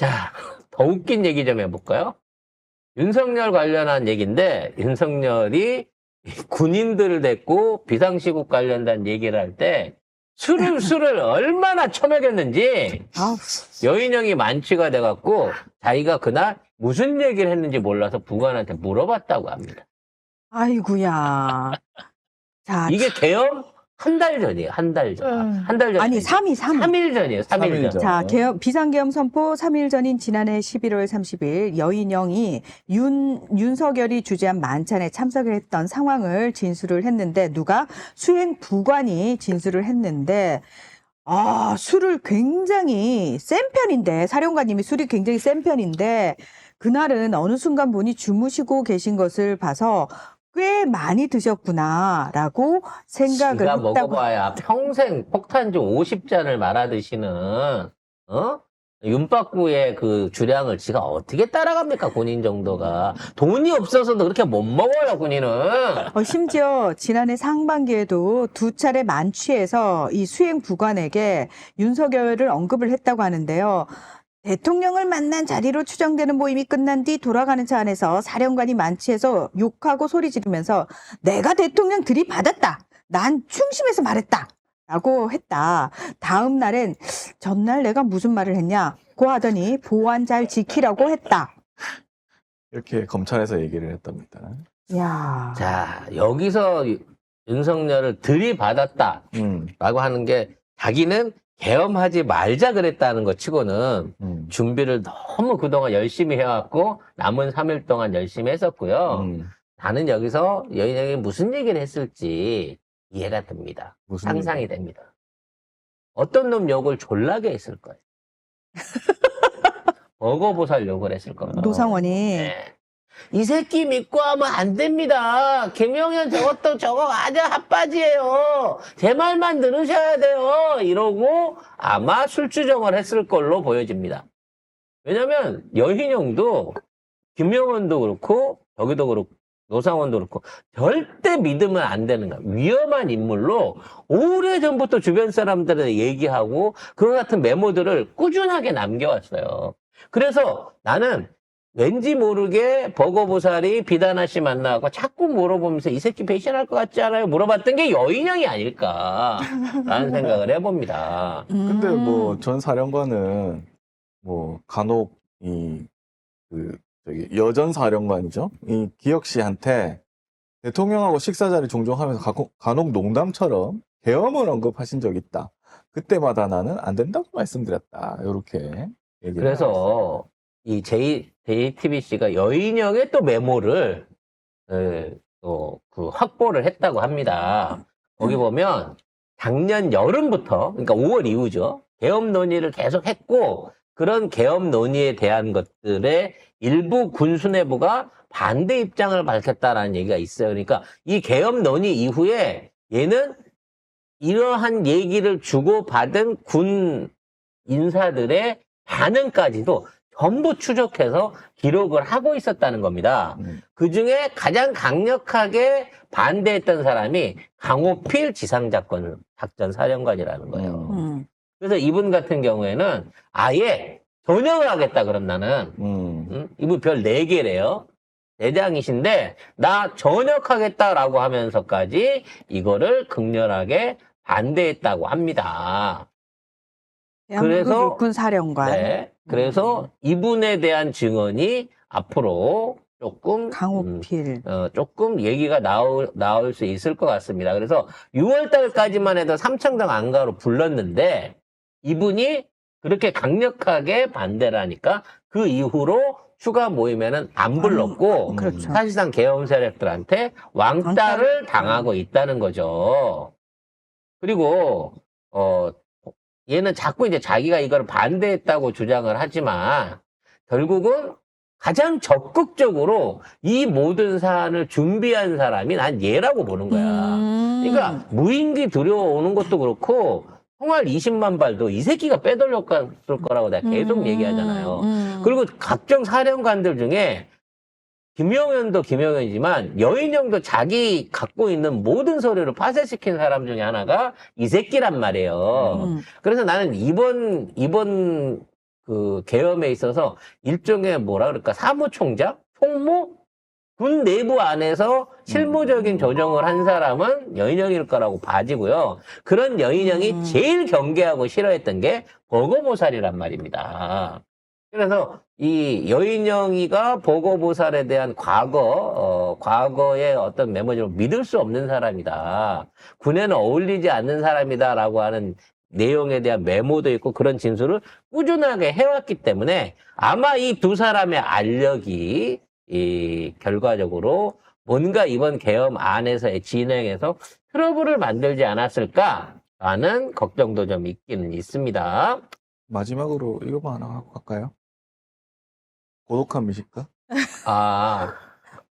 자, 더 웃긴 얘기 좀 해볼까요? 윤석열 관련한 얘기인데, 윤석열이 군인들을 데리고 비상시국 관련된 얘기를 할 때, 술을 얼마나 처먹였는지, 아우, 여인형이 만취가 돼갖고, 자기가 그날 무슨 얘기를 했는지 몰라서 부관한테 물어봤다고 합니다. 아이구야. 자, 이게 개엄 한 달 전이에요, 한 달 전. 한 달 전. 아니, 3일. 3일 전이에요, 3일 전. 자, 비상계엄 선포 3일 전인 지난해 11월 30일 여인영이 윤석열이 주재한 만찬에 참석을 했던 상황을 진술을 했는데 누가? 수행부관이 진술을 했는데 술을 굉장히 센 편인데 사령관님이 술이 굉장히 센 편인데 그날은 어느 순간 보니 주무시고 계신 것을 봐서 꽤 많이 드셨구나라고 생각을 지가 했다고. 먹어봐야 평생 폭탄주 50잔을 말아 드시는 윤박구의 그 주량을 지가 어떻게 따라갑니까, 군인 정도가. 돈이 없어서도 그렇게 못 먹어요, 군인은. 심지어 지난해 상반기에도 두 차례 만취해서 이 수행부관에게 윤석열을 언급을 했다고 하는데요. 대통령을 만난 자리로 추정되는 모임이 끝난 뒤 돌아가는 차 안에서 사령관이 만취해서 욕하고 소리 지르면서 내가 대통령 들이받았다. 난 충심해서 말했다. 라고 했다. 다음 날엔 전날 내가 무슨 말을 했냐고 하더니 보안 잘 지키라고 했다. 이렇게 검찰에서 얘기를 했답니다. 야. 자, 여기서 윤석열을 들이받았다. 라고 하는 게 자기는 계엄하지 말자 그랬다는 것 치고는 준비를 너무 그동안 열심히 해왔고 남은 3일 동안 열심히 했었고요. 나는 여기서 여인에게 무슨 얘기를 했을지 이해가 됩니다. 상상이 됩니다. 어떤 놈 욕을 졸라게 했을 거예요. 버거보살 욕을 했을 겁니다. 노상원이 네. 이 새끼 믿고 하면 안 됩니다. 김용현 저거 아주 핫바지예요. 제 말만 들으셔야 돼요. 이러고 아마 술주정을 했을 걸로 보여집니다. 왜냐면 여인형도 김용현도 그렇고 저기도 그렇고 노상원도 그렇고 절대 믿으면 안 되는 거야. 위험한 인물로 오래전부터 주변 사람들한테 얘기하고 그런 같은 메모들을 꾸준하게 남겨왔어요. 그래서 나는 왠지 모르게 버거보살이 비단아 씨 만나고 자꾸 물어보면서 이 새끼 배신할 것 같지 않아요? 물어봤던 게 여인형이 아닐까라는 생각을 해봅니다. 근데 뭐 전 사령관은 뭐 간혹 여전 사령관이죠. 이 기혁 씨한테 대통령하고 식사 자리 종종 하면서 간혹 농담처럼 계엄을 언급하신 적이 있다. 그때마다 나는 안 된다고 말씀드렸다. 이렇게 얘기를 그래서 이 JTBC가 여인형의 또 메모를 확보를 했다고 합니다. 거기 보면 작년 여름부터, 그러니까 5월 이후죠. 계엄 논의를 계속 했고 그런 계엄 논의에 대한 것들에 일부 군수내부가 반대 입장을 밝혔다라는 얘기가 있어요. 그러니까 이 계엄 논의 이후에 얘는 이러한 얘기를 주고받은 군 인사들의 반응까지도 전부 추적해서 기록을 하고 있었다는 겁니다. 그중에 가장 강력하게 반대했던 사람이 강호필 지상작전 사령관이라는 거예요. 그래서 이분 같은 경우에는 아예 전역을 하겠다 그럼 나는 이분 별 4개래요. 대장이신데 나 전역하겠다라고 하면서까지 이거를 극렬하게 반대했다고 합니다. 그래서 육군 사령관. 네, 그래서 이분에 대한 증언이 앞으로 조금 강호필 조금 얘기가 나올 수 있을 것 같습니다. 그래서 6월 달까지만 해도 삼청당 안가로 불렀는데 이분이 그렇게 강력하게 반대를 하니까 그 이후로 추가 모임에는 안 불렀고 그렇죠. 사실상 계엄 세력들한테 왕따를 당하고 있다는 거죠. 그리고 얘는 자꾸 이제 자기가 이걸 반대했다고 주장을 하지만 결국은 가장 적극적으로 이 모든 사안을 준비한 사람이 난 얘라고 보는 거야. 그러니까 무인기 들여오는 것도 그렇고 총알 20만 발도 이 새끼가 빼돌렸을 거라고 내가 계속 얘기하잖아요. 그리고 각종 사령관들 중에 김용현도 김용현이지만 여인형도 자기 갖고 있는 모든 서류를 파쇄시킨 사람 중에 하나가 이 새끼란 말이에요. 그래서 나는 이번 그 계엄에 있어서 일종의 뭐라 그럴까 사무총장, 총무, 군 내부 안에서 실무적인 조정을 한 사람은 여인영일 거라고 봐지고요. 그런 여인영이 제일 경계하고 싫어했던 게 버거보살이란 말입니다. 그래서 이 여인영이가 버거보살에 대한 과거의 어떤 메모지를 믿을 수 없는 사람이다. 군에는 어울리지 않는 사람이다라고 하는 내용에 대한 메모도 있고 그런 진술을 꾸준하게 해왔기 때문에 아마 이 두 사람의 알력이 결과적으로 뭔가 이번 계엄 안에서의 진행에서 트러블을 만들지 않았을까라는 걱정도 좀 있기는 있습니다. 마지막으로 이거만 하나 하고 갈까요? 고독한 미식가? 아,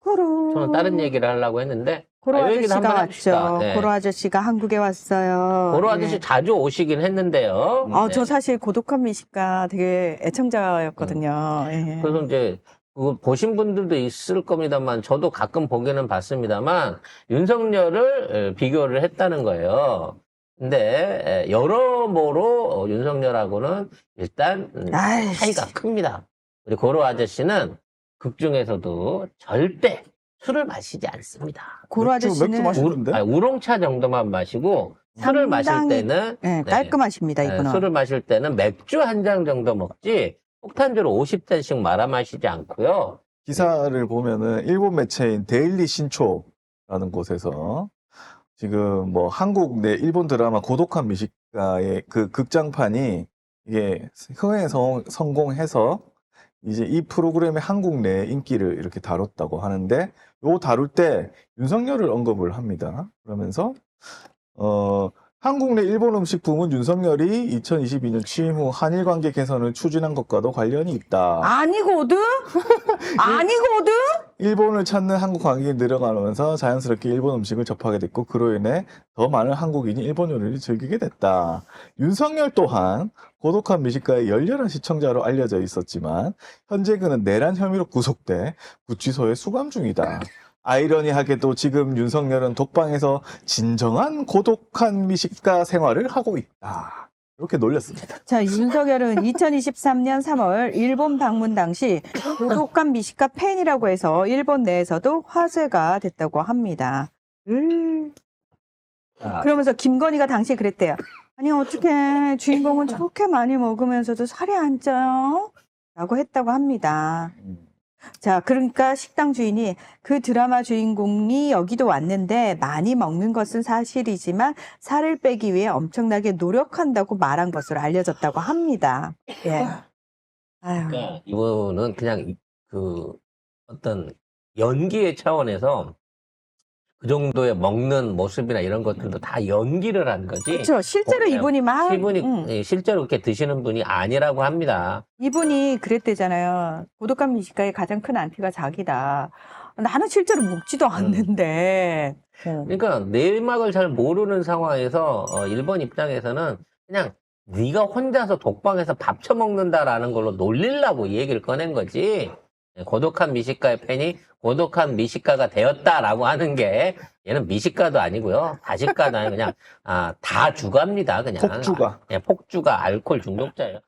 고로. 저는 다른 얘기를 하려고 했는데 고로 이 얘기도 아저씨가 한번 합시다. 왔죠. 네. 고로 아저씨가 한국에 왔어요. 고로 예. 아저씨 자주 오시긴 했는데요. 네. 저 사실 고독한 미식가 되게 애청자였거든요. 예. 그래서 이제 그거 보신 분들도 있을 겁니다만 저도 가끔 보기는 봤습니다만 윤석열을 비교를 했다는 거예요. 근데 여러모로 윤석열하고는 일단 아이씨. 차이가 큽니다. 우리 고로 아저씨는 극 중에서도 절대 술을 마시지 않습니다. 고로 맥주 아저씨는 마시던데? 우롱차 정도만 마시고 술을 마실 상당히, 때는 예, 깔끔하십니다, 이분은. 술을 마실 때는 맥주 한 잔 정도 먹지 폭탄주를 50잔씩 말아 마시지 않고요. 기사를 보면은 일본 매체인 데일리 신초라는 곳에서 지금 뭐 한국 내 일본 드라마 고독한 미식가의 그 극장판이 이게 흥행 성공해서 이제 이 프로그램의 한국 내 인기를 이렇게 다뤘다고 하는데 요 다룰 때 윤석열을 언급을 합니다. 그러면서 한국 내 일본 음식 부문 윤석열이 2022년 취임 후 한일 관계 개선을 추진한 것과도 관련이 있다. 아니거든? 아니거든? 일본을 찾는 한국 관객이 늘어가면서 자연스럽게 일본 음식을 접하게 됐고 그로 인해 더 많은 한국인이 일본 요리를 즐기게 됐다. 윤석열 또한 고독한 미식가의 열렬한 시청자로 알려져 있었지만 현재 그는 내란 혐의로 구속돼 구치소에 수감 중이다. 아이러니하게도 지금 윤석열은 독방에서 진정한 고독한 미식가 생활을 하고 있다. 이렇게 놀렸습니다. 자, 윤석열은 2023년 3월 일본 방문 당시 고독한 미식가 팬이라고 해서 일본 내에서도 화제가 됐다고 합니다. 그러면서 김건희가 당시에 그랬대요. 아니, 어떻게 주인공은 저렇게 많이 먹으면서도 살이 안 쪄요? 라고 했다고 합니다. 자, 그러니까 식당 주인이 그 드라마 주인공이 여기도 왔는데 많이 먹는 것은 사실이지만 살을 빼기 위해 엄청나게 노력한다고 말한 것으로 알려졌다고 합니다. 예. 아유. 그러니까 이분은 그냥 그 어떤 연기의 차원에서 그 정도의 먹는 모습이나 이런 것들도 다 연기를 한 거지. 그렇죠. 실제로 이분이 막 실제로 그렇게 드시는 분이 아니라고 합니다. 이분이 그랬대잖아요. 고독한 미식가의 가장 큰 안티가 자기다. 나는 실제로 먹지도 않는데. 그러니까 내막을 잘 모르는 상황에서 일본 입장에서는 그냥 네가 혼자서 독방에서 밥 처먹는다라는 걸로 놀리려고 이 얘기를 꺼낸 거지. 고독한 미식가의 팬이 고독한 미식가가 되었다라고 하는 게 얘는 미식가도 아니고요. 다식가도 아니고 그냥 다 주가입니다. 그냥 폭주가. 폭주가 알코올 중독자예요.